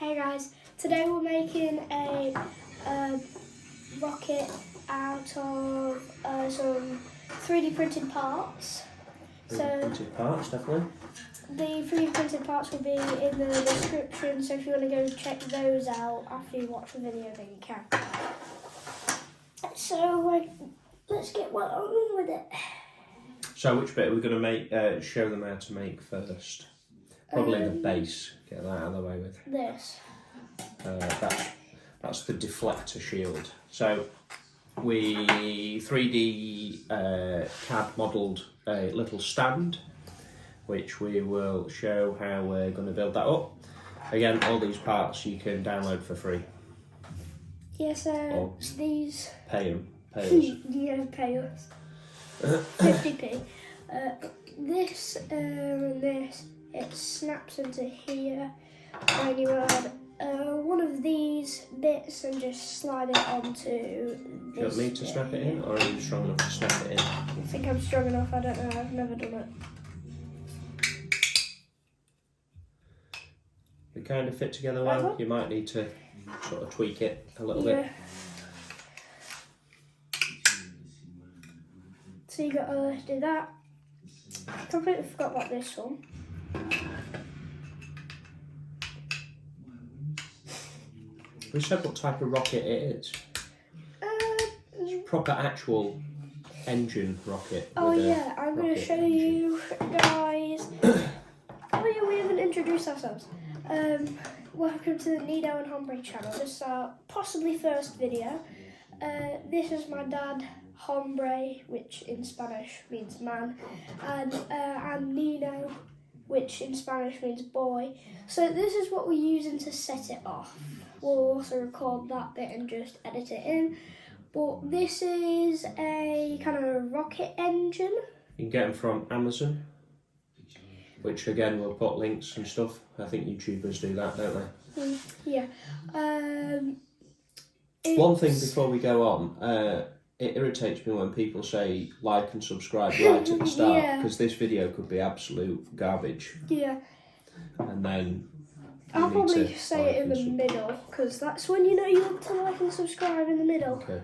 Hey guys, today we're making a rocket out of some 3D printed parts. 3D printed parts, definitely. The 3D printed parts will be in the description, so if you want to go check those out after you watch the video, then you can. So let's get well on with it. So which bit are we going to make? Show them how to make first. Probably the base. Get that out of the way with. This. That's the deflector shield. So we 3D CAD modelled a little stand, which we will show how we're going to build that up. Again, all these parts you can download for free. Yes, these. Pay them. Pay us. Yeah, pay us. 50p. This and this, it snaps into here. And you add one of these bits and just slide it onto this. Do you want me to snap it in, or are you strong enough to snap it in? I think I'm strong enough, I don't know, I've never done it. They kind of fit together well. You might need to sort of tweak it a little bit. So you gotta do that. I completely forgot about this one. We said what type of rocket it is. Proper actual engine rocket. Oh yeah, I'm going to show you guys. Oh yeah, we haven't introduced ourselves. Welcome to the Nido and Hombre channel. This is our possibly first video. This is my dad, Hombre, which in Spanish means man, and Nino, which in Spanish means boy. So this is what we're using to set it off. We'll also record that bit and just edit it in. But this is a kind of rocket engine. You can get them from Amazon, which again we'll put links and stuff. I think YouTubers do that, don't they? Yeah. One thing before we go on, it irritates me when people say like and subscribe right at the start, because this video could be absolute garbage. Yeah. And then I'll probably say it in the middle, because that's when you know you want to like and subscribe, in the middle. Okay.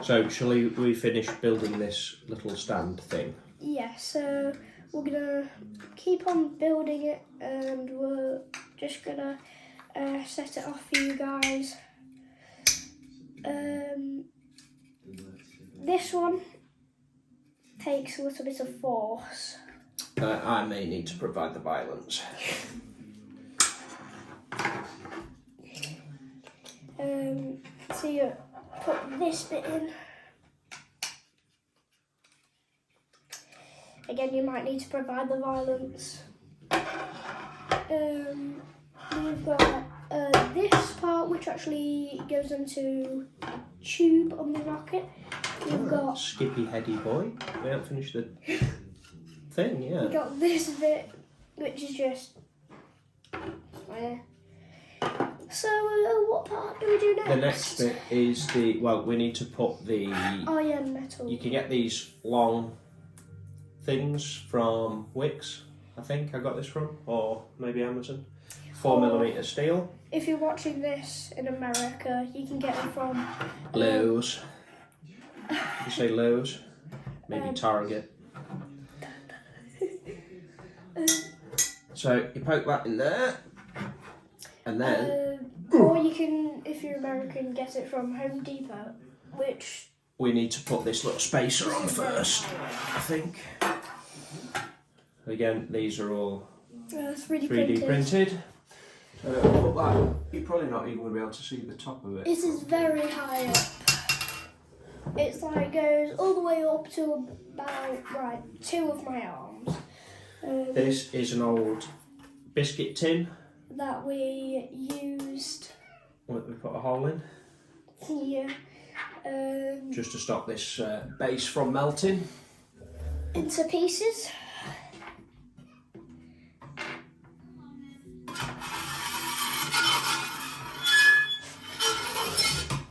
So shall we finish building this little stand thing? Yeah, so we're going to keep on building it, and we're just going to set it off for you guys. This one takes a little bit of force. I may need to provide the violence. So you put this bit in. Again, you might need to provide the violence. We've got this part, which actually goes into a tube on the rocket. We've got Skippy heady boy. We haven't finished the thing, yeah. We've got this bit, which is just So what part do we do next? The next bit is we need to put the... Oh yeah, metal. You can get these long things from Wix, I think I got this from, or maybe Amazon. 4mm steel. If you're watching this in America, you can get them from... Lowe's. You say Lowe's? Maybe Target. So you poke that in there, and then... or you can, if you're American, get it from Home Depot, which... We need to put this little spacer on first, I think. Again, these are all 3D printed. So put that, you're probably not even going to be able to see the top of it. This is very high up. It's like goes all the way up to about, 2 of my arms. This is an old biscuit tin. That we used. What we put a hole in. Yeah. Just to stop this base from melting. Into pieces.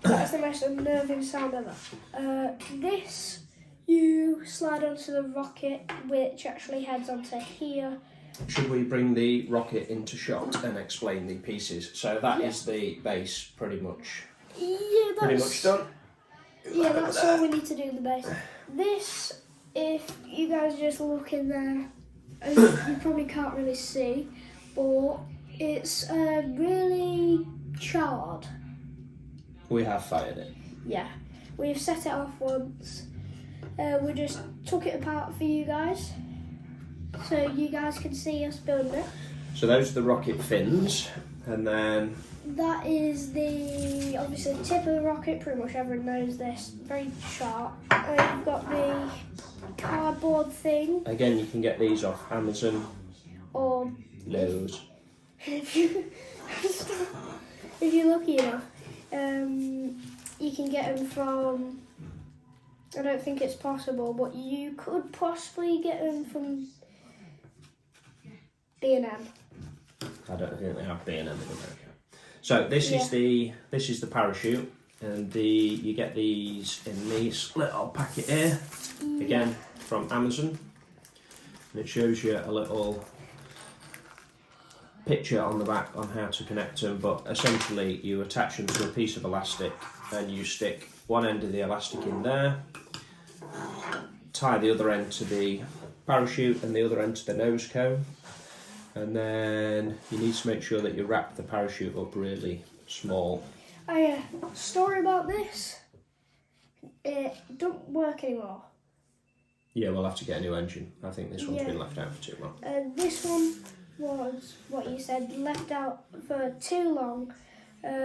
That's the most unnerving sound ever. This you slide onto the rocket, which actually heads onto here, should we bring the rocket into shot and explain the pieces? So that Yeah. is the base pretty much. Yeah, Pretty much done. Yeah, that's all we need to do, the base. This, if you guys just look in there, you probably can't really see, but it's really charred. We have fired it. Yeah, we've set it off once. We just took it apart for you guys, so you guys can see us building it. So those are the rocket fins, and then That is the, obviously, the tip of the rocket. Pretty much everyone knows this. Very sharp. You've got the cardboard thing, again you can get these off Amazon, or Lowe's. if you're lucky enough, you can get them from. I don't think it's possible, but you could possibly get them from B&M. I don't think they have B&M in America. So this is the parachute, and you get these in this little packet here, again from Amazon, and it shows you a little picture on the back on how to connect them. But essentially, you attach them to a piece of elastic, and you stick one end of the elastic in there, tie the other end to the parachute and the other end to the nose cone. And then you need to make sure that you wrap the parachute up really small. Oh yeah, story about this. It don't work anymore. Yeah, we'll have to get a new engine. I think this one's been left out for too long. This one was, what you said, left out for too long.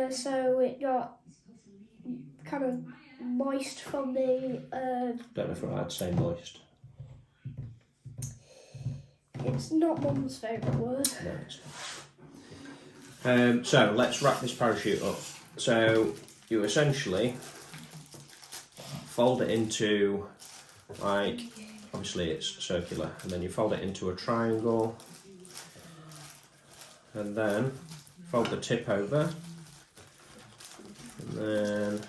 So it got kind of moist from the... Don't know if I'd say moist. It's not Mum's favourite word. No, it's not. So let's wrap this parachute up. So you essentially fold it into, like, obviously it's circular, and then you fold it into a triangle, and then fold the tip over, and then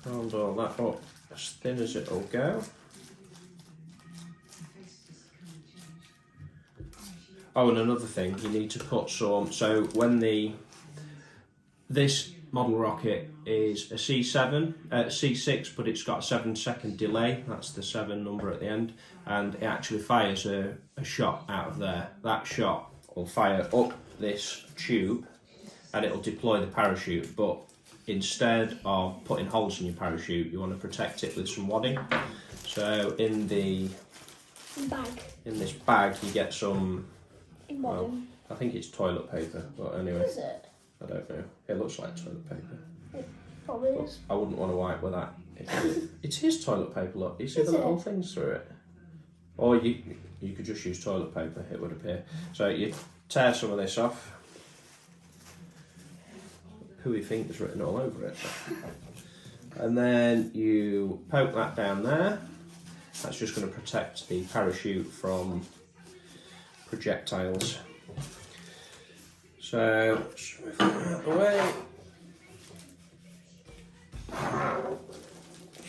fold all that up as thin as it'll go. Oh, and another thing, you need to put some, so when this model rocket is a C6, but it's got a 7-second delay, that's the 7 number at the end, and it actually fires a shot out of there. That shot will fire up this tube, and it'll deploy the parachute, but instead of putting holes in your parachute, you want to protect it with some wadding. So in this bag, you get some... Well, I think it's toilet paper, but anyway. Is it? I don't know. It looks like toilet paper. It probably is. I wouldn't want to wipe with that. It is toilet paper, look. You see the little things through it? Or you could just use toilet paper, it would appear. So you tear some of this off. Pooey fingers written all over it. And then you poke that down there. That's just going to protect the parachute from projectiles. So, just move that out of the way.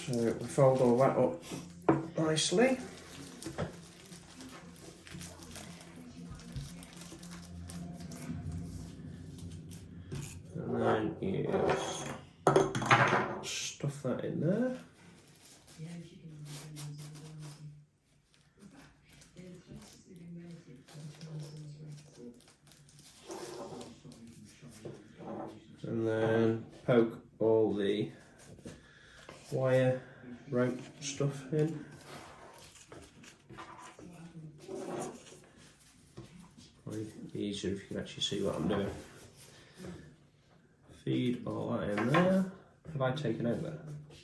So we fold all that up nicely. And then you stuff that in there. And then poke all the wire rope stuff in. Probably easier if you can actually see what I'm doing. Feed all that in there. Have I taken over?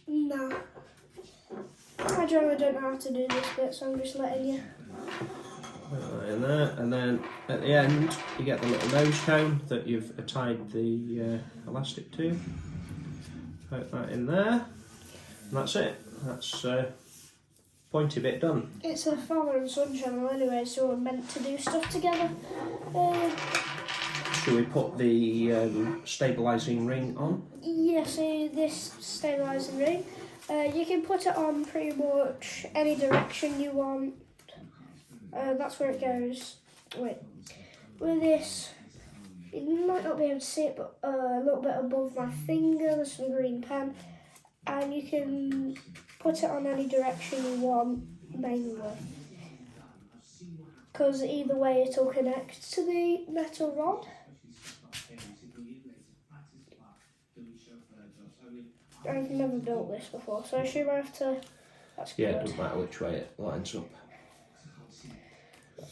No. I generally don't know how to do this bit, so I'm just letting you. Put that in there, and then at the end you get the little nose cone that you've tied the elastic to. Put that in there, and that's it. That's pointy bit done. It's a father and son channel anyway, so we're meant to do stuff together. Should we put the stabilising ring on? Yeah, so this stabilising ring, you can put it on pretty much any direction you want. That's where it goes. Wait, with this, you might not be able to see it, but a little bit above my finger, there's some green pen, and you can put it on any direction you want, mainly. Because either way it'll connect to the metal rod. I've never built this before, so I assume I have to. That's good. Yeah, it doesn't matter which way it lines up.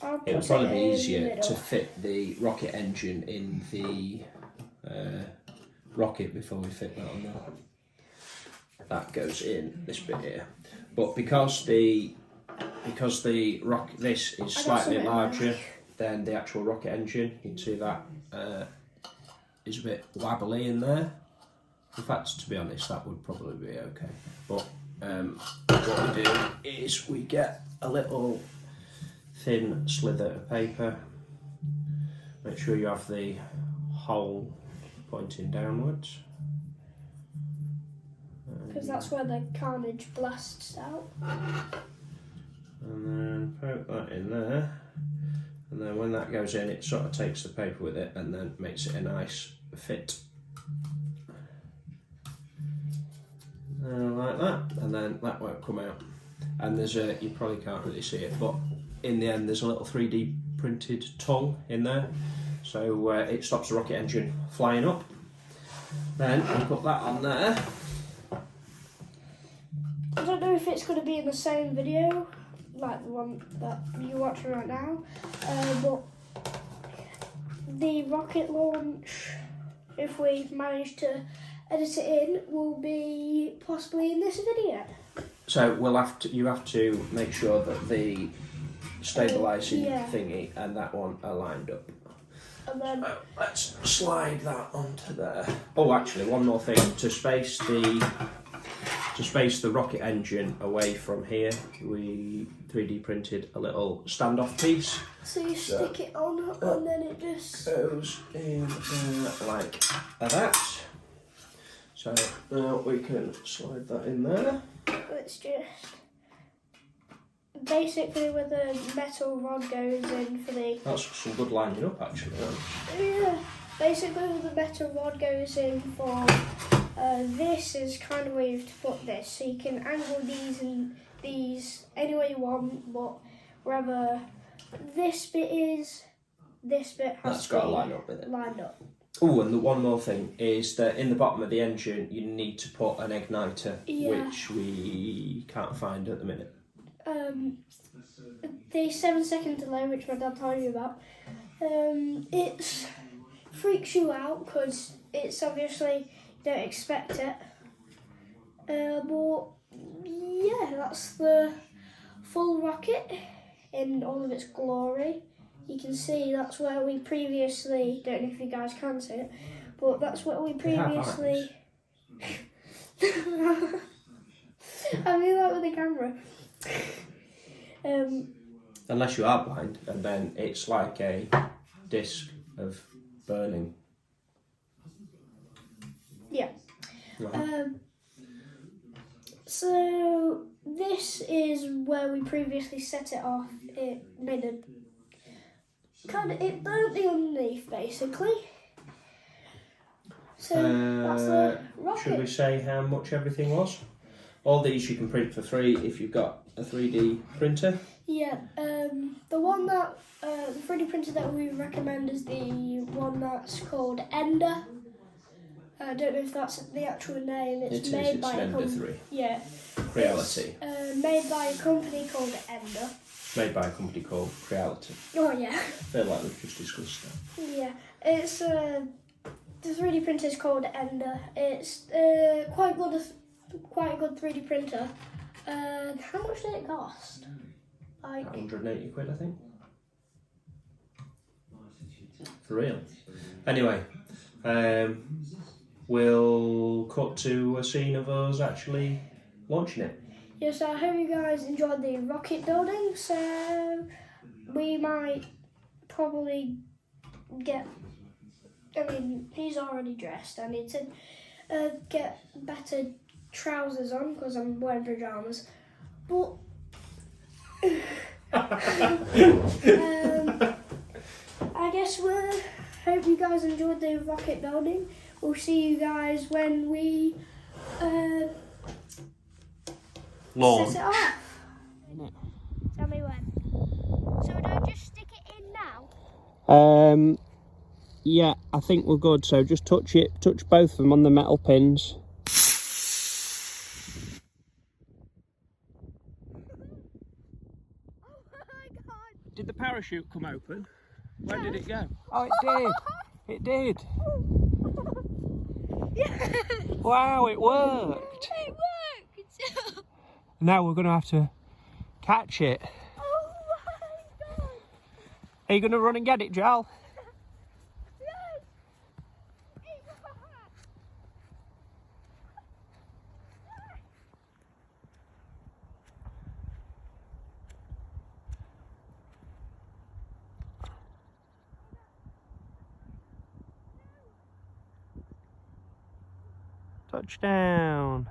I'll It would put probably it be in the easier middle. to fit the rocket engine in the rocket before we fit that on there. That goes in this bit here, but because this is slightly larger than the actual rocket engine, you can see that is a bit wobbly in there. In fact, to be honest, that would probably be okay. But what we do is we get a little thin slither of paper. Make sure you have the hole pointing downwards. Because that's where the carnage blasts out. And then poke that in there. And then when that goes in, it sort of takes the paper with it and then makes it a nice fit. Like that. And then that won't come out. And there's you probably can't really see it, but in the end there's a little 3D printed tongue in there. So it stops the rocket engine flying up. Then we put that on there. I don't know if it's going to be in the same video, like the one that you're watching right now, but the rocket launch, if we manage to edit it in, will be possibly in this video. So you have to make sure that the stabilising thingy and that one are lined up. And then So let's slide that onto there. Oh, actually, one more thing to space the rocket engine away from here. We 3D printed a little standoff piece. so you stick it on, and then it just Goes in like that. So now we can slide that in there. it's just basically where the metal rod goes in for the. That's some good lining up, actually. Yeah, basically where the metal rod goes in for this is kind of where you have to put this. So you can angle these and these any way you want, but wherever this bit is, this bit has That's to got to be line up with it. lined up. Oh, and the one more thing is that in the bottom of the engine you need to put an igniter, which we can't find at the minute. The 7-second delay, which my dad told you about, it freaks you out because it's obviously you don't expect it. But yeah, that's the full rocket in all of its glory. You can see that's where we previously, don't know if you guys can see it, but that's where we previously. I mean that with the camera. Unless you are blind, and then it's like a disc of burning. Yeah. Right. So this is where we previously set it off. It made a it burnt the underneath basically. So that's the rocket. Should we say how much everything was? All these you can print for free if you've got a 3D printer. Yeah, the one that the 3D printer that we recommend is the one that's called Ender. I don't know if that's the actual name. It's made by a company. 3. Yeah. Creality. It's made by a company called Ender. Made by a company called Creality. Oh yeah. I feel like we've just discussed that. Yeah, it's the 3D printer is called Ender. It's quite a good 3D printer. How much did it cost? Like 180 quid, I think. For real. Anyway, we'll cut to a scene of us actually launching it. yes, I hope you guys enjoyed the rocket building. So we might probably get. I mean, he's already dressed. I need to get better trousers on because I'm wearing pajamas. But I guess hope you guys enjoyed the rocket building. We'll see you guys when we Launch. set it off. Tell me when. So do I just stick it in now? Yeah, I think we're good. So just touch both of them on the metal pins. Oh my god! Did the parachute come open? Where did it go? Oh, it did. It did. Yes! Wow, it worked. It worked! Now we're going to have to catch it. Oh my god! Are you going to run and get it, Jal? Yes! Touchdown.